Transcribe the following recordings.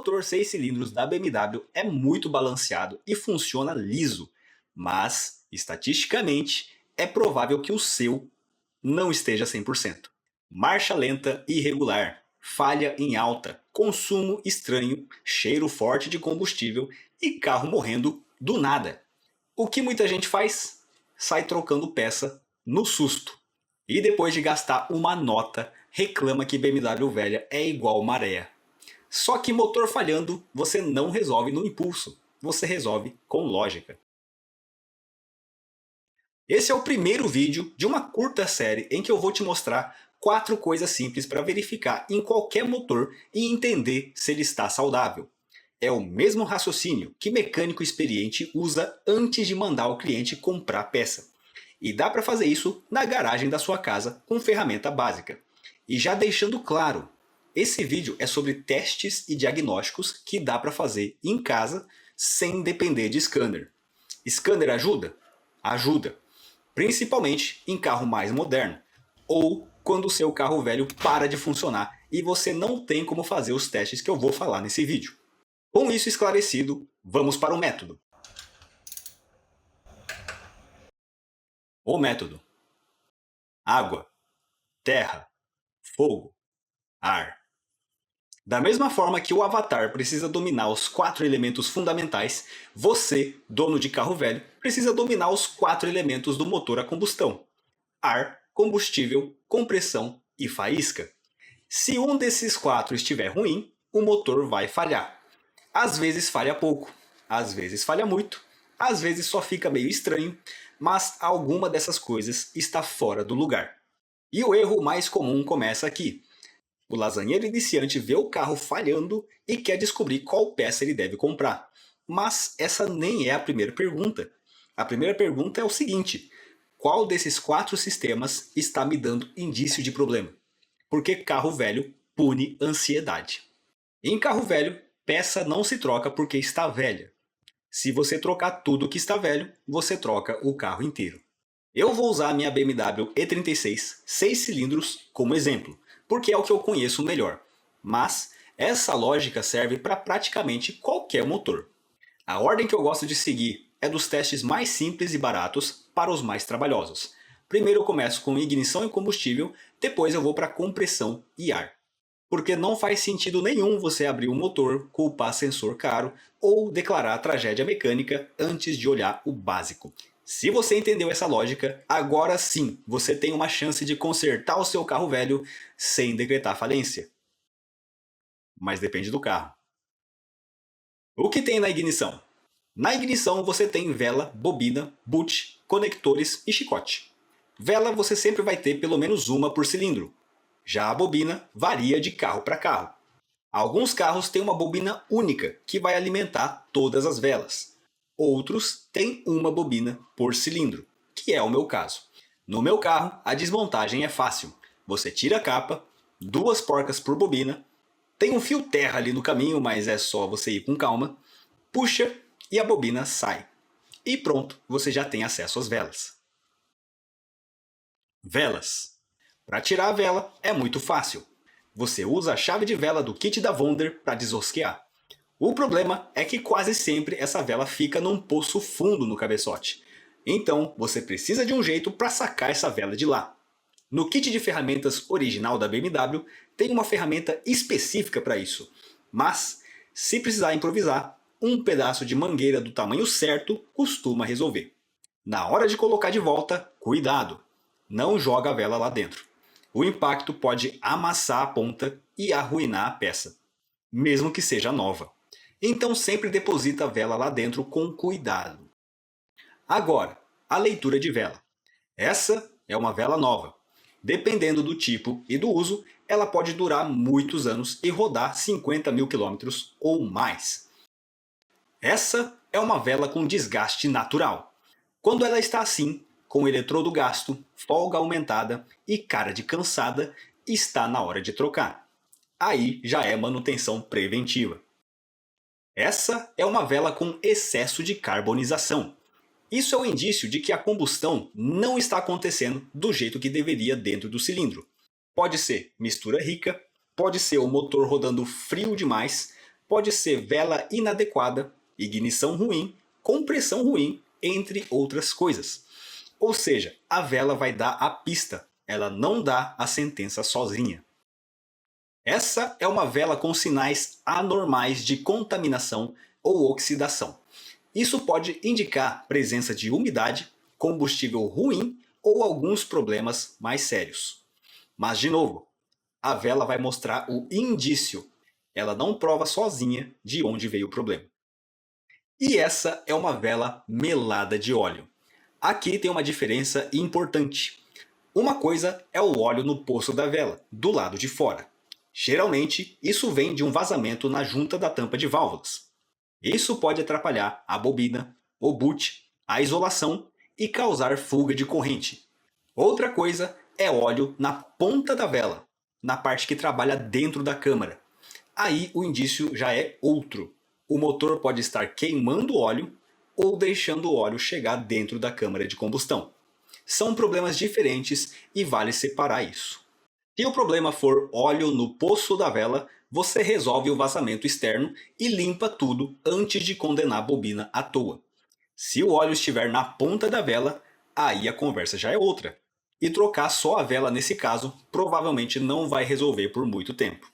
motor 6 cilindros da BMW é muito balanceado e funciona liso, mas, estatisticamente, é provável que o seu não esteja 100%. Marcha lenta e irregular, falha em alta, consumo estranho, cheiro forte de combustível e carro morrendo do nada. O que muita gente faz? Sai trocando peça no susto. E depois de gastar uma nota, reclama que BMW velha é igual maré. Só que motor falhando você não resolve no impulso, você resolve com lógica. Esse é o primeiro vídeo de uma curta série em que eu vou te mostrar 4 coisas simples para verificar em qualquer motor e entender se ele está saudável. É o mesmo raciocínio que mecânico experiente usa antes de mandar o cliente comprar a peça. E dá para fazer isso na garagem da sua casa com ferramenta básica. E já deixando claro, esse vídeo é sobre testes e diagnósticos que dá para fazer em casa sem depender de scanner. Scanner ajuda? Ajuda. Principalmente em carro mais moderno. Ou quando o seu carro velho para de funcionar e você não tem como fazer os testes que eu vou falar nesse vídeo. Com isso esclarecido, vamos para o método. O método: água, terra, fogo, ar. Da mesma forma que o avatar precisa dominar os 4 elementos fundamentais, você, dono de carro velho, precisa dominar os 4 elementos do motor a combustão: ar, combustível, compressão e faísca. Se um desses 4 estiver ruim, o motor vai falhar. Às vezes falha pouco, às vezes falha muito, às vezes só fica meio estranho, mas alguma dessas coisas está fora do lugar. E o erro mais comum começa aqui. O lasanheiro iniciante vê o carro falhando e quer descobrir qual peça ele deve comprar. Mas essa nem é a primeira pergunta. A primeira pergunta é o seguinte: qual desses 4 sistemas está me dando indício de problema? Porque carro velho pune ansiedade. Em carro velho, peça não se troca porque está velha. Se você trocar tudo que está velho, você troca o carro inteiro. Eu vou usar a minha BMW E36 6 cilindros como exemplo, porque é o que eu conheço melhor. Mas essa lógica serve para praticamente qualquer motor. A ordem que eu gosto de seguir é dos testes mais simples e baratos para os mais trabalhosos. Primeiro eu começo com ignição e combustível, depois eu vou para compressão e ar. Porque não faz sentido nenhum você abrir o motor, culpar sensor caro ou declarar tragédia mecânica antes de olhar o básico. Se você entendeu essa lógica, agora sim você tem uma chance de consertar o seu carro velho sem decretar falência. Mas depende do carro. O que tem na ignição? Na ignição você tem vela, bobina, boot, conectores e chicote. Vela você sempre vai ter pelo menos uma por cilindro. Já a bobina varia de carro para carro. Alguns carros têm uma bobina única que vai alimentar todas as velas. Outros têm uma bobina por cilindro, que é o meu caso. No meu carro, a desmontagem é fácil. Você tira a capa, 2 porcas por bobina, tem um fio terra ali no caminho, mas é só você ir com calma, puxa e a bobina sai. E pronto, você já tem acesso às velas. Velas. Para tirar a vela é muito fácil. Você usa a chave de vela do kit da Wonder para desrosquear. O problema é que quase sempre essa vela fica num poço fundo no cabeçote. Então você precisa de um jeito para sacar essa vela de lá. No kit de ferramentas original da BMW tem uma ferramenta específica para isso. Mas, se precisar improvisar, um pedaço de mangueira do tamanho certo costuma resolver. Na hora de colocar de volta, cuidado! Não joga a vela lá dentro. O impacto pode amassar a ponta e arruinar a peça, mesmo que seja nova. Então sempre deposita a vela lá dentro com cuidado. Agora, a leitura de vela. Essa é uma vela nova. Dependendo do tipo e do uso, ela pode durar muitos anos e rodar 50 mil quilômetros ou mais. Essa é uma vela com desgaste natural. Quando ela está assim, com o eletrodo gasto, folga aumentada e cara de cansada, está na hora de trocar. Aí já é manutenção preventiva. Essa é uma vela com excesso de carbonização. Isso é um indício de que a combustão não está acontecendo do jeito que deveria dentro do cilindro. Pode ser mistura rica, pode ser o motor rodando frio demais, pode ser vela inadequada, ignição ruim, compressão ruim, entre outras coisas. Ou seja, a vela vai dar a pista, ela não dá a sentença sozinha. Essa é uma vela com sinais anormais de contaminação ou oxidação. Isso pode indicar presença de umidade, combustível ruim ou alguns problemas mais sérios. Mas, de novo, a vela vai mostrar o indício. Ela não prova sozinha de onde veio o problema. E essa é uma vela melada de óleo. Aqui tem uma diferença importante. Uma coisa é o óleo no poço da vela, do lado de fora. Geralmente, isso vem de um vazamento na junta da tampa de válvulas. Isso pode atrapalhar a bobina, o boot, a isolação e causar fuga de corrente. Outra coisa é óleo na ponta da vela, na parte que trabalha dentro da câmara. Aí o indício já é outro. O motor pode estar queimando óleo ou deixando o óleo chegar dentro da câmara de combustão. São problemas diferentes e vale separar isso. Se o problema for óleo no poço da vela, você resolve o vazamento externo e limpa tudo antes de condenar a bobina à toa. Se o óleo estiver na ponta da vela, aí a conversa já é outra. E trocar só a vela nesse caso provavelmente não vai resolver por muito tempo.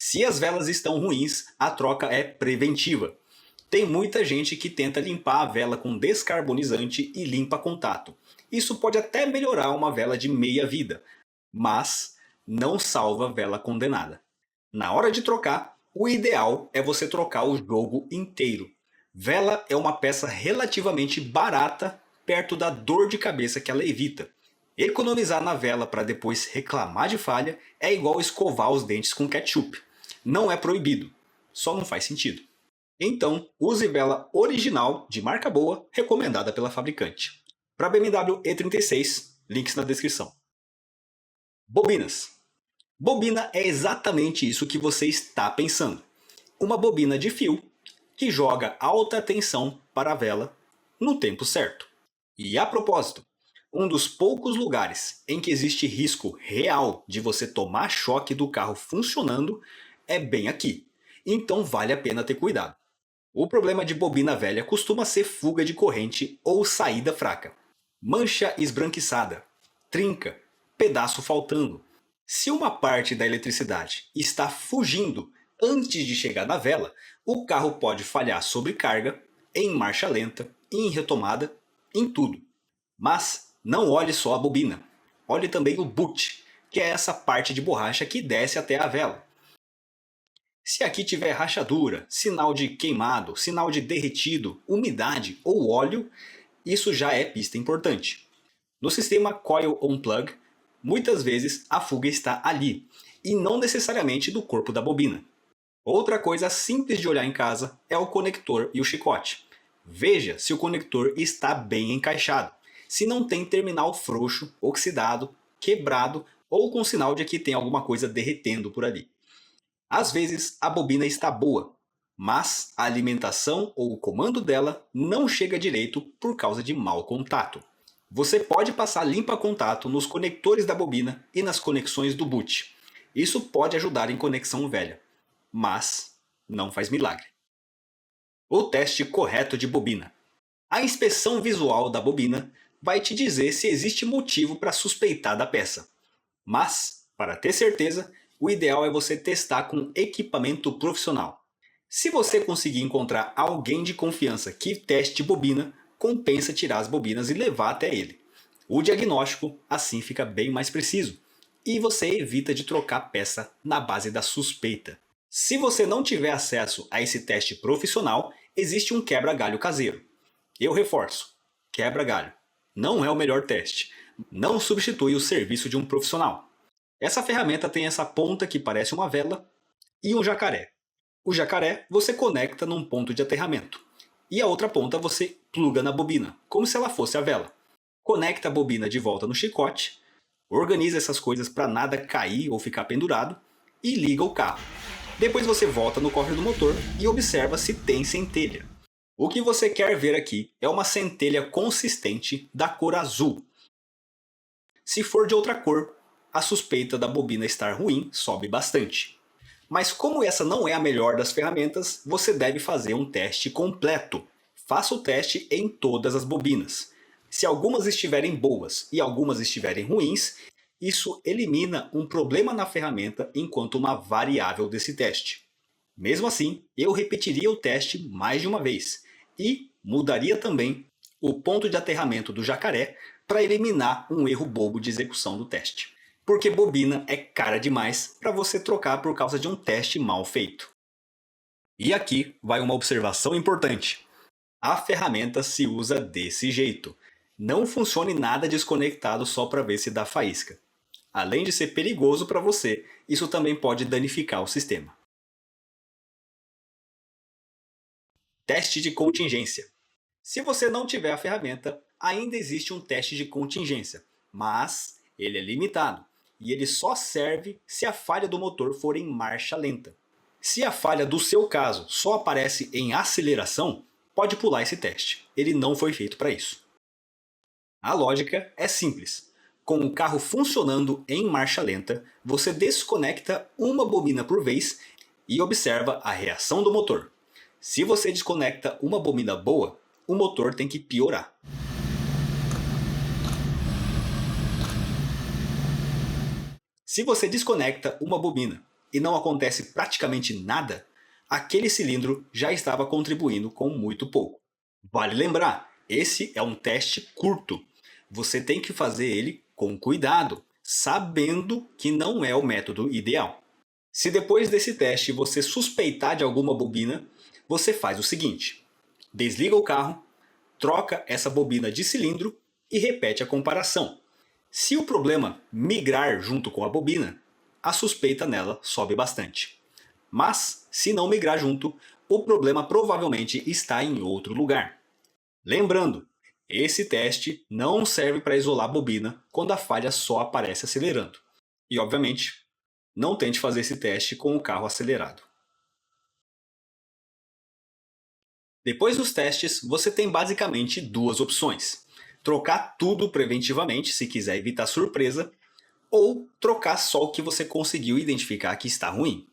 Se as velas estão ruins, a troca é preventiva. Tem muita gente que tenta limpar a vela com descarbonizante e limpa contato. Isso pode até melhorar uma vela de meia vida, mas não salva a vela condenada. Na hora de trocar, o ideal é você trocar o jogo inteiro. Vela é uma peça relativamente barata perto da dor de cabeça que ela evita. Economizar na vela para depois reclamar de falha é igual escovar os dentes com ketchup. Não é proibido, só não faz sentido. Então, use vela original, de marca boa, recomendada pela fabricante. Para BMW E36, links na descrição. Bobinas. Bobina é exatamente isso que você está pensando. Uma bobina de fio que joga alta tensão para a vela no tempo certo. E a propósito, um dos poucos lugares em que existe risco real de você tomar choque do carro funcionando é bem aqui. Então vale a pena ter cuidado. O problema de bobina velha costuma ser fuga de corrente ou saída fraca. Mancha esbranquiçada, trinca, pedaço faltando. Se uma parte da eletricidade está fugindo antes de chegar na vela, o carro pode falhar sobre carga, em marcha lenta, em retomada, em tudo. Mas não olhe só a bobina. Olhe também o boot, que é essa parte de borracha que desce até a vela. Se aqui tiver rachadura, sinal de queimado, sinal de derretido, umidade ou óleo, isso já é pista importante. No sistema Coil On Plug, muitas vezes a fuga está ali, e não necessariamente do corpo da bobina. Outra coisa simples de olhar em casa é o conector e o chicote. Veja se o conector está bem encaixado, se não tem terminal frouxo, oxidado, quebrado ou com sinal de que tem alguma coisa derretendo por ali. Às vezes a bobina está boa, mas a alimentação ou o comando dela não chega direito por causa de mau contato. Você pode passar limpa-contato nos conectores da bobina e nas conexões do boot. Isso pode ajudar em conexão velha, mas não faz milagre. O teste correto de bobina. A inspeção visual da bobina vai te dizer se existe motivo para suspeitar da peça. Mas, para ter certeza, o ideal é você testar com equipamento profissional. Se você conseguir encontrar alguém de confiança que teste bobina, compensa tirar as bobinas e levar até ele. O diagnóstico assim fica bem mais preciso e você evita de trocar peça na base da suspeita. Se você não tiver acesso a esse teste profissional, existe um quebra-galho caseiro. Eu reforço, quebra-galho não é o melhor teste, não substitui o serviço de um profissional. Essa ferramenta tem essa ponta que parece uma vela e um jacaré. O jacaré você conecta num ponto de aterramento. E a outra ponta você pluga na bobina, como se ela fosse a vela. Conecta a bobina de volta no chicote, organiza essas coisas para nada cair ou ficar pendurado e liga o carro. Depois você volta no cofre do motor e observa se tem centelha. O que você quer ver aqui é uma centelha consistente da cor azul. Se for de outra cor, a suspeita da bobina estar ruim sobe bastante. Mas como essa não é a melhor das ferramentas, você deve fazer um teste completo. Faça o teste em todas as bobinas. Se algumas estiverem boas e algumas estiverem ruins, isso elimina um problema na ferramenta enquanto uma variável desse teste. Mesmo assim, eu repetiria o teste mais de uma vez e mudaria também o ponto de aterramento do jacaré para eliminar um erro bobo de execução do teste. Porque bobina é cara demais para você trocar por causa de um teste mal feito. E aqui vai uma observação importante. A ferramenta se usa desse jeito. Não funcione nada desconectado só para ver se dá faísca. Além de ser perigoso para você, isso também pode danificar o sistema. Teste de contingência. Se você não tiver a ferramenta, ainda existe um teste de contingência, mas ele é limitado e ele só serve se a falha do motor for em marcha lenta. Se a falha do seu caso só aparece em aceleração, pode pular esse teste. Ele não foi feito para isso. A lógica é simples. Com o carro funcionando em marcha lenta, você desconecta uma bobina por vez e observa a reação do motor. Se você desconecta uma bobina boa, o motor tem que piorar. Se você desconecta uma bobina e não acontece praticamente nada, aquele cilindro já estava contribuindo com muito pouco. Vale lembrar, esse é um teste curto. Você tem que fazer ele com cuidado, sabendo que não é o método ideal. Se depois desse teste você suspeitar de alguma bobina, você faz o seguinte: desliga o carro, troca essa bobina de cilindro e repete a comparação. Se o problema migrar junto com a bobina, a suspeita nela sobe bastante. Mas, se não migrar junto, o problema provavelmente está em outro lugar. Lembrando, esse teste não serve para isolar a bobina quando a falha só aparece acelerando. E, obviamente, não tente fazer esse teste com o carro acelerado. Depois dos testes, você tem basicamente duas opções: trocar tudo preventivamente, se quiser evitar surpresa, ou trocar só o que você conseguiu identificar que está ruim.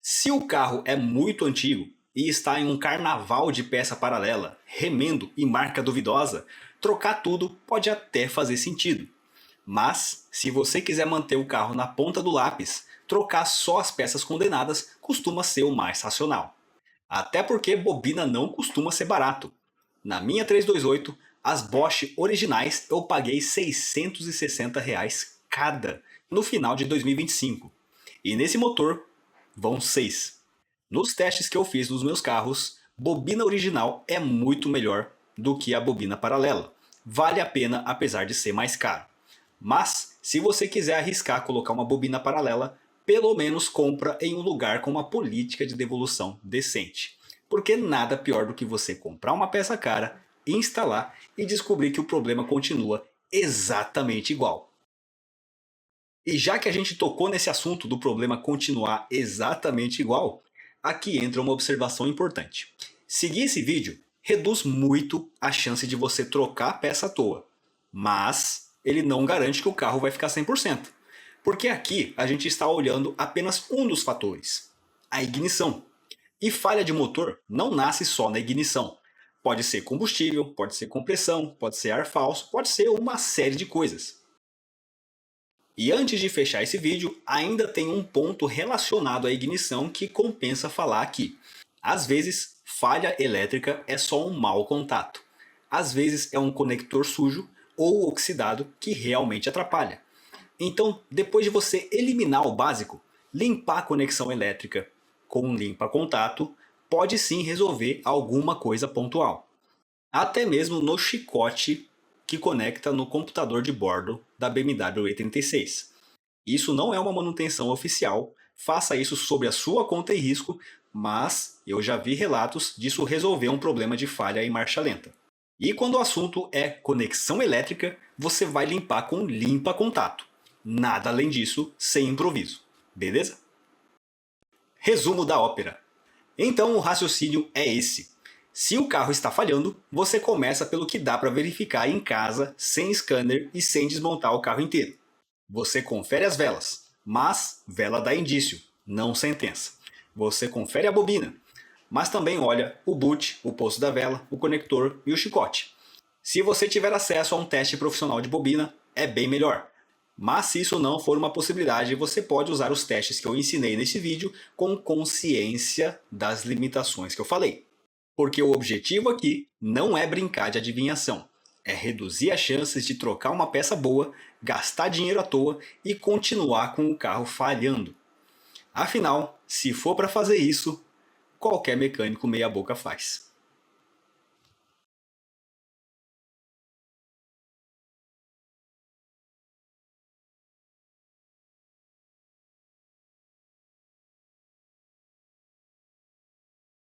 Se o carro é muito antigo e está em um carnaval de peça paralela, remendo e marca duvidosa, trocar tudo pode até fazer sentido. Mas, se você quiser manter o carro na ponta do lápis, trocar só as peças condenadas costuma ser o mais racional. Até porque bobina não costuma ser barato. Na minha 328, as Bosch originais eu paguei R$ 660 cada no final de 2025. E nesse motor vão 6. Nos testes que eu fiz nos meus carros, bobina original é muito melhor do que a bobina paralela. Vale a pena apesar de ser mais caro. Mas, se você quiser arriscar colocar uma bobina paralela, pelo menos compra em um lugar com uma política de devolução decente. Porque nada pior do que você comprar uma peça cara, instalar e descobrir que o problema continua exatamente igual. E já que a gente tocou nesse assunto do problema continuar exatamente igual, aqui entra uma observação importante. Seguir esse vídeo reduz muito a chance de você trocar a peça à toa, mas ele não garante que o carro vai ficar 100%. Porque aqui a gente está olhando apenas um dos fatores, a ignição. E falha de motor não nasce só na ignição. Pode ser combustível, pode ser compressão, pode ser ar falso, pode ser uma série de coisas. E antes de fechar esse vídeo, ainda tem um ponto relacionado à ignição que compensa falar aqui. Às vezes, falha elétrica é só um mau contato. Às vezes é um conector sujo ou oxidado que realmente atrapalha. Então, depois de você eliminar o básico, limpar a conexão elétrica com um limpa-contato pode sim resolver alguma coisa pontual. Até mesmo no chicote que conecta no computador de bordo da BMW E36. Isso não é uma manutenção oficial, faça isso sob a sua conta e risco, mas eu já vi relatos disso resolver um problema de falha em marcha lenta. E quando o assunto é conexão elétrica, você vai limpar com limpa-contato. Nada além disso, sem improviso. Beleza? Resumo da ópera. Então o raciocínio é esse. Se o carro está falhando, você começa pelo que dá para verificar em casa, sem scanner e sem desmontar o carro inteiro. Você confere as velas, mas vela dá indício, não sentença. você confere a bobina, mas também olha o boot, o poço da vela, o conector e o chicote. Se você tiver acesso a um teste profissional de bobina, é bem melhor. Mas se isso não for uma possibilidade, você pode usar os testes que eu ensinei nesse vídeo com consciência das limitações que eu falei. Porque o objetivo aqui não é brincar de adivinhação, é reduzir as chances de trocar uma peça boa, gastar dinheiro à toa e continuar com o carro falhando. Afinal, se for para fazer isso, qualquer mecânico meia boca faz.